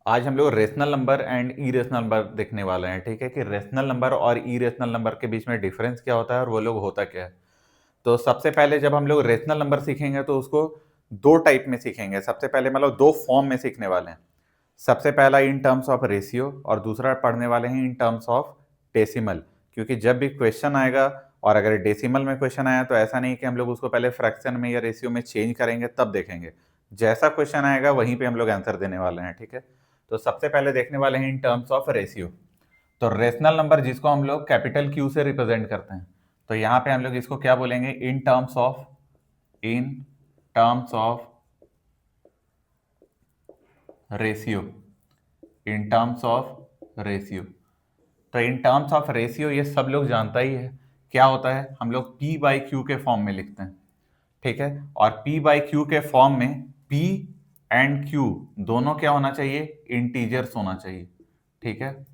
आज हम लोग rational number and irrational number देखने वाले हैं। ठीक है कि रेशनल नंबर और इरेशनल नंबर के बीच में डिफरेंस क्या होता है और वो लोग होता क्या है। तो सबसे पहले जब हम लोग रेशनल नंबर सीखेंगे तो उसको दो टाइप में सीखेंगे। सबसे पहले मतलब दो फॉर्म में सीखने वाले हैं। सबसे पहला इन टर्म्स ऑफ रेशियो और दूसरा पढ़ने वाले हैं इन टर्म्स ऑफ डेसिमल। क्योंकि जब भी क्वेश्चन आएगा और अगर डेसिमल में क्वेश्चन आया तो ऐसा नहीं कि हम लोग उसको पहले फ्रैक्शन में या रेशियो में चेंज करेंगे तब देखेंगे। जैसा क्वेश्चन आएगा वहीं पे हम लोग आंसर देने वाले हैं। ठीक है, तो सबसे पहले देखने वाले हैं इन टर्म्स ऑफ रेशियो। तो रेशनल नंबर जिसको हम लोग कैपिटल क्यू से रिप्रेजेंट करते हैं, तो यहाँ पे हम लोग इसको क्या बोलेंगे, in terms of ratio. In terms of ratio, तो इन टर्म्स ऑफ रेशियो ये सब लोग जानता ही है क्या होता है। हम लोग P बाई क्यू के फॉर्म में लिखते हैं। ठीक है, और P बाई क्यू के फॉर्म में P एंड Q दोनों क्या होना चाहिए, इंटीजर्स होना चाहिए। ठीक है,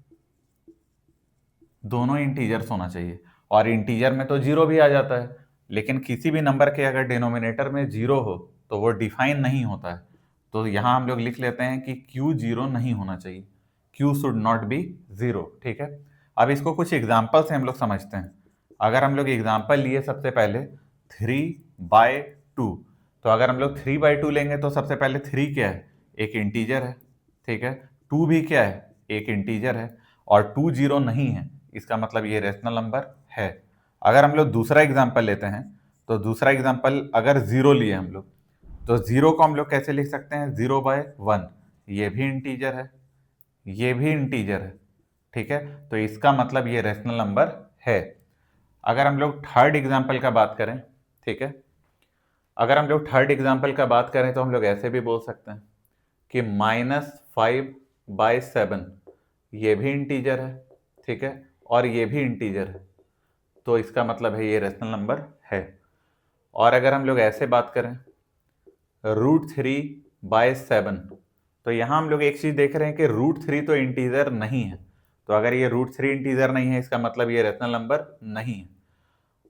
दोनों इंटीजर्स होना चाहिए। और इंटीजर में तो जीरो भी आ जाता है, लेकिन किसी भी नंबर के अगर डिनोमिनेटर में जीरो हो तो वो डिफाइन नहीं होता है। तो यहां हम लोग लिख लेते हैं कि Q जीरो नहीं होना चाहिए, Q should not be zero. ठीक है, अब इसको कुछ एग्जाम्पल से हम लोग समझते हैं। अगर हम लोग एग्जाम्पल लिए सबसे पहले 3/2, तो अगर हम लोग 3/2 लेंगे तो सबसे पहले 3 क्या है, एक इंटीजर है। ठीक है, 2 भी क्या है, एक इंटीजर है। और 2 जीरो नहीं है, इसका मतलब ये रेशनल नंबर है। अगर हम लोग दूसरा एग्जाम्पल लेते हैं, तो दूसरा एग्जाम्पल अगर जीरो लिए हम लोग, तो जीरो को हम लोग कैसे लिख सकते हैं, 0/1, ये भी इंटीजर है, ये भी इंटीजर है। ठीक है, तो इसका मतलब ये रेशनल नंबर है। अगर हम लोग थर्ड एग्जाम्पल का बात करें, ठीक है, अगर हम लोग थर्ड एग्जाम्पल का बात करें तो हम लोग ऐसे भी बोल सकते हैं कि -5/7, ये भी इंटीजर है। ठीक है, और ये भी इंटीजर है, तो इसका मतलब है ये रेशनल नंबर है। और अगर हम लोग ऐसे बात करें √3/7, तो यहां हम लोग एक चीज देख रहे हैं कि √3 तो इंटीजर नहीं है। तो अगर ये √3 इंटीजर नहीं है, इसका मतलब ये रेशनल नंबर नहीं है।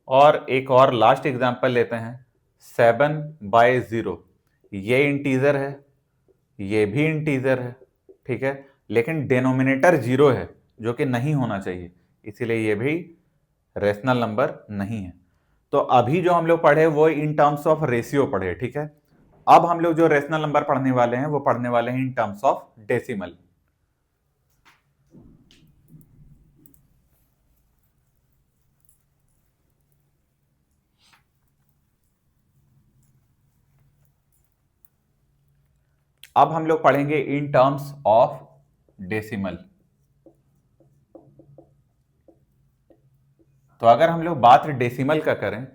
और एक और लास्ट एग्जांपल लेते हैं, 7/0, ये इंटीजर है, ये भी इंटीजर है। ठीक है, लेकिन डिनोमिनेटर जीरो है, जो कि नहीं होना चाहिए, इसीलिए ये भी रेशनल नंबर नहीं है। तो अभी जो हम लोग पढ़े वो इन टर्म्स ऑफ रेशियो पढ़े। ठीक है, अब हम लोग जो रेशनल नंबर पढ़ने वाले हैं वो पढ़ने वाले हैं इन टर्म्स ऑफ डेसिमल। अब हम लोग पढ़ेंगे इन टर्म्स ऑफ डेसिमल। तो अगर हम लोग बात डेसिमल का करें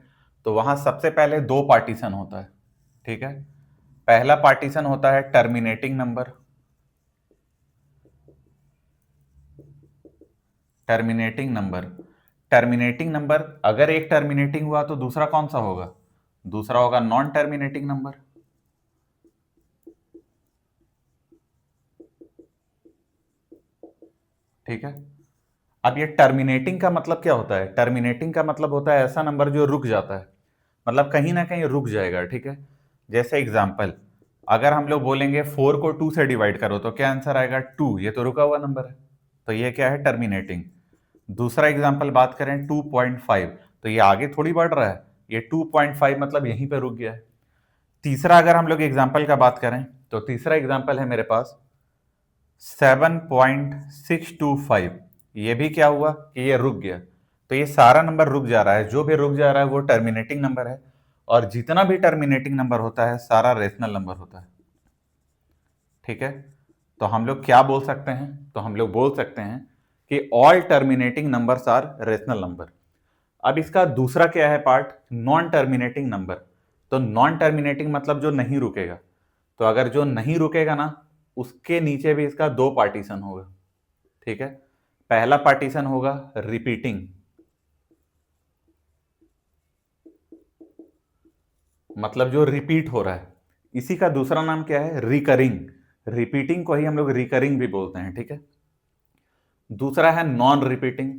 तो वहां सबसे पहले दो पार्टीशन होता है। ठीक है, पहला पार्टीशन होता है terminating number. Terminating number, terminating number अगर एक टर्मिनेटिंग हुआ तो दूसरा कौन सा होगा, दूसरा होगा नॉन टर्मिनेटिंग नंबर। ठीक है, अब ये टर्मिनेटिंग का मतलब क्या होता है, टर्मिनेटिंग का मतलब होता है ऐसा नंबर जो रुक जाता है, मतलब कहीं ना कहीं रुक जाएगा। ठीक है, जैसे एग्जांपल, अगर हम लोग बोलेंगे 4 को 2 से डिवाइड करो तो क्या आंसर आएगा, 2, ये तो रुका हुआ नंबर है, तो ये क्या है, टर्मिनेटिंग। दूसरा एग्जांपल बात करें 2.5, तो ये आगे थोड़ी बढ़ रहा है, ये 2.5 मतलब यहीं पे रुक गया है। तीसरा अगर हम लोग एग्जांपल का बात करें तो तीसरा एग्जांपल है मेरे पास 7.625, ये भी क्या हुआ कि ये रुक गया। तो ये सारा नंबर रुक जा रहा है, जो भी रुक जा रहा है वो टर्मिनेटिंग नंबर है। और जितना भी टर्मिनेटिंग नंबर होता है सारा रेशनल नंबर होता है। ठीक है, तो हम लोग क्या बोल सकते हैं, तो हम लोग बोल सकते हैं कि all terminating numbers are rational number. अब इसका दूसरा क्या है पार्ट, नॉन टर्मिनेटिंग नंबर। तो नॉन टर्मिनेटिंग मतलब जो नहीं रुकेगा। तो अगर जो नहीं रुकेगा ना, उसके नीचे भी इसका दो पार्टीशन होगा। ठीक है, पहला पार्टीशन होगा रिपीटिंग, मतलब जो रिपीट हो रहा है। इसी का दूसरा नाम क्या है, रिकरिंग। रिपीटिंग को ही हम लोग रिकरिंग भी बोलते हैं। ठीक है, दूसरा है नॉन रिपीटिंग।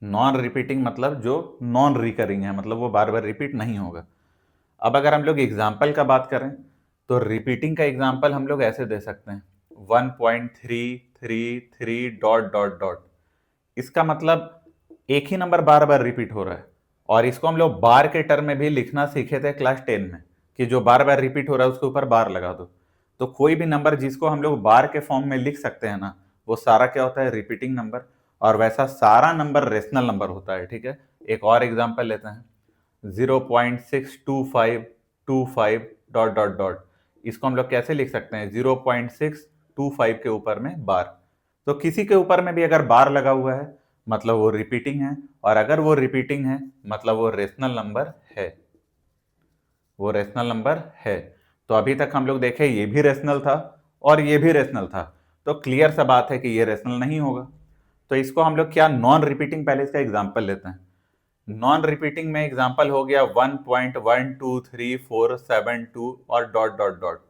नॉन रिपीटिंग मतलब जो नॉन रिकरिंग है, मतलब वो बार बार रिपीट नहीं होगा। अब अगर हम लोग एग्जाम्पल का बात करें तो रिपीटिंग का एग्जाम्पल हम लोग ऐसे दे सकते हैं 1.333 डॉट डॉट डॉट। इसका मतलब एक ही नंबर बार बार रिपीट हो रहा है, और इसको हम लोग बार के टर्म में भी लिखना सीखे थे क्लास 10 में कि जो बार बार रिपीट हो रहा है उसके ऊपर बार लगा दो। तो कोई भी नंबर जिसको हम लोग बार के फॉर्म में लिख सकते हैं ना, वो सारा क्या होता है, रिपीटिंग नंबर। और वैसा सारा नंबर रेशनल नंबर होता है। ठीक है, एक और एग्जांपल लेते हैं 0.62525 डॉट डॉट डॉट। इसको हम लोग कैसे लिख सकते हैं, 0.625 के ऊपर में बार। तो किसी के ऊपर में भी अगर बार लगा हुआ है मतलब वो रिपीटिंग है, और अगर वो रिपीटिंग है मतलब वो रेशनल नंबर है, वो रेशनल नंबर है। तो अभी तक हम लोग देखे ये भी रेशनल था और ये भी रेशनल था, तो क्लियर सा बात है कि ये रेशनल नहीं होगा। तो इसको हम लोग क्या, नॉन रिपीटिंग, पहले इसका एग्जांपल लेते हैं। नॉन रिपीटिंग में एग्जांपल हो गया 1.12347 और डॉट डॉट डॉट।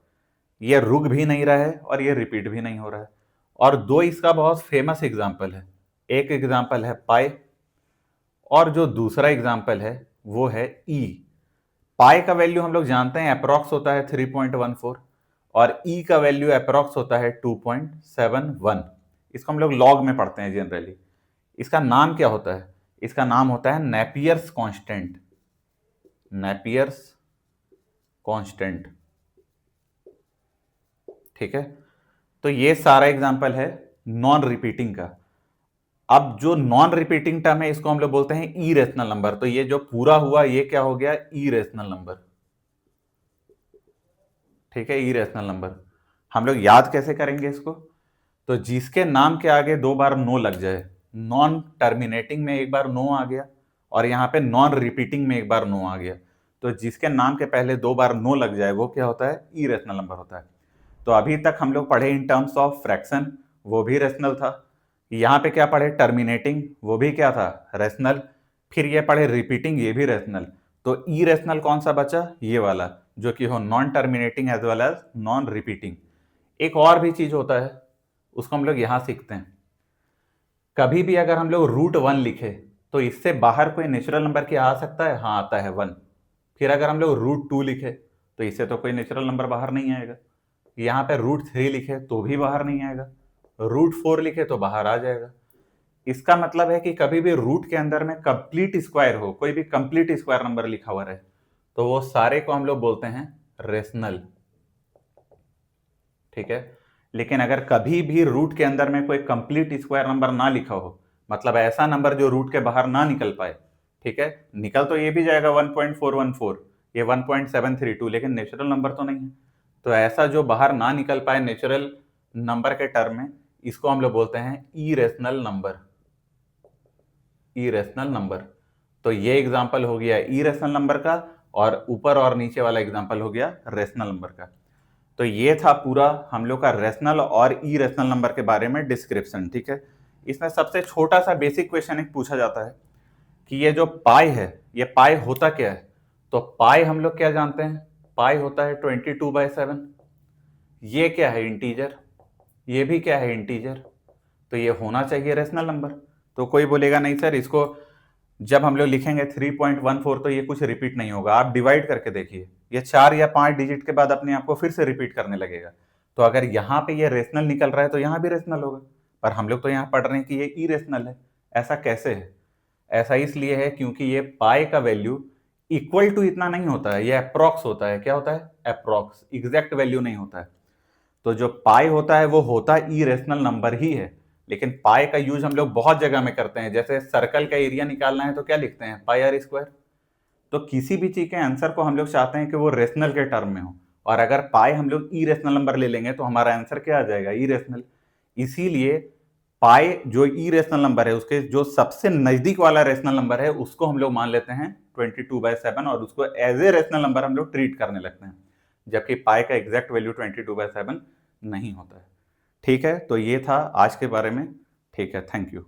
ये रुक भी नहीं रहा है और ये रिपीट भी नहीं हो रहा है। और दो इसका बहुत फेमस एग्जांपल है, एक एग्जांपल है पाई और जो दूसरा एग्जांपल है वो है ई। पाई का वैल्यू हम लोग जानते हैं अप्रोक्स होता है 3.14 और ई का वैल्यू अप्रोक्स होता है 2.71। इसको हम लोग लॉग में पढ़ते हैं जनरली। इसका नाम क्या होता है, इसका नाम होता है नेपियर्स कांस्टेंट। Napier's constant. ठीक है, तो ये सारा एग्जांपल है नॉन रिपीटिंग का। अब जो नॉन रिपीटिंग टर्म है इसको हम लोग बोलते हैं ई रेशनल नंबर। तो ये जो पूरा हुआ ये क्या हो गया, ई रेशनल नंबर। ठीक है, ई रेशनल नंबर। हम लोग याद कैसे करेंगे इसको, तो जिसके नाम के आगे दो बार नो लग जाए, नॉन टर्मिनेटिंग में एक बार नो आ गया और यहाँ पे नॉन रिपीटिंग में एक बार नो आ गया, तो जिसके नाम के पहले दो बार नो लग जाए वो क्या होता है, ई रेशनल नंबर होता है। तो अभी तक हम लोग पढ़े इन टर्म्स ऑफ फ्रैक्शन, वो भी रेशनल था। यहाँ पे क्या पढ़े, टर्मिनेटिंग, वो भी क्या था, रेशनल। फिर ये पढ़े रिपीटिंग, ये भी रेशनल। तो ई रेशनल कौन सा बचा, ये वाला, जो कि हो non terminating as well as non repeating. एक और भी चीज होता है, उसको हम लोग यहां सीखते हैं। कभी भी अगर हम लोग √1 लिखे तो इससे बाहर कोई नेचुरल नंबर क्या आ सकता है, हाँ आता है 1। फिर अगर हम लोग √2 लिखे तो इससे तो कोई नेचुरल नंबर बाहर नहीं आएगा। यहाँ पे √3 लिखे तो भी बाहर नहीं आएगा, √4 लिखे तो बाहर आ जाएगा। इसका मतलब है कि कभी भी रूट के अंदर में कंप्लीट स्क्वायर हो, कोई भी कंप्लीट स्क्वायर नंबर लिखा हुआ रहे, तो वो सारे को हम लोग बोलते हैं रेशनल। ठीक है, लेकिन अगर कभी भी रूट के अंदर में कोई कंप्लीट स्क्वायर नंबर ना लिखा हो, मतलब ऐसा नंबर जो रूट के बाहर ना निकल पाए, ठीक है, निकल तो ये भी जाएगा 1.414, ये 1.732, लेकिन नेचुरल नंबर तो नहीं है। तो ऐसा जो बाहर ना निकल पाए नेचुरल नंबर के टर्म में, इसको हम लोग बोलते हैं इरेशनल नंबर। Irrational number. तो ये एग्जांपल हो गया इरेशनल नंबर का, और ऊपर और नीचे वाला एग्जांपल हो गया रेशनल नंबर का। तो ये था पूरा हम लोग का रेशनल और इरेशनल नंबर के बारे में डिस्क्रिप्शन। ठीक है, इसमें सबसे छोटा सा बेसिक क्वेश्चन एक पूछा जाता है कि ये जो पाई है, ये पाई होता क्या है। तो पाई हम लोग क्या जानते हैं, पाई होता है 22/7। ये क्या है, इंटीजर। ये भी क्या है, इंटीजर। तो ये होना चाहिए रेशनल नंबर। तो कोई बोलेगा नहीं सर, इसको जब हम लोग लिखेंगे 3.14 तो ये कुछ रिपीट नहीं होगा। आप डिवाइड करके देखिए, ये 4 या 5 डिजिट के बाद अपने आप को फिर से रिपीट करने लगेगा। तो अगर यहाँ पे ये रेशनल निकल रहा है तो यहाँ भी रेशनल होगा, पर हम लोग तो यहाँ पढ़ रहे हैं कि ये इरेशनल है। ऐसा कैसे है, ऐसा इसलिए है क्योंकि ये पाई का वैल्यू इक्वल टू इतना नहीं होता है, ये अप्रॉक्स होता है। क्या होता है, अप्रॉक्स, एग्जैक्ट वैल्यू नहीं होता है। तो जो पाई होता है वो होता इरेशनल नंबर ही है, लेकिन पाई का यूज हम लोग बहुत जगह में करते हैं। जैसे सर्कल का एरिया निकालना है तो क्या लिखते हैं, पाई आर स्क्वायर। तो किसी भी चीज के आंसर को हम लोग चाहते हैं कि वो रेशनल के टर्म में हो, और अगर पाई हम लोग इरेशनल नंबर ले लेंगे तो हमारा आंसर क्या आ जाएगा, इरेशनल। इसीलिए पाई जो इरेशनल नंबर है उसके जो सबसे नजदीक वाला रेशनल नंबर है उसको हम लोग मान लेते हैं 22/7, और उसको एज ए रेशनल नंबर हम लोग ट्रीट करने लगते हैं, जबकि पाई का एग्जैक्ट वैल्यू 22/7 नहीं होता है। ठीक है, तो ये था आज के बारे में। ठीक है, थैंक यू।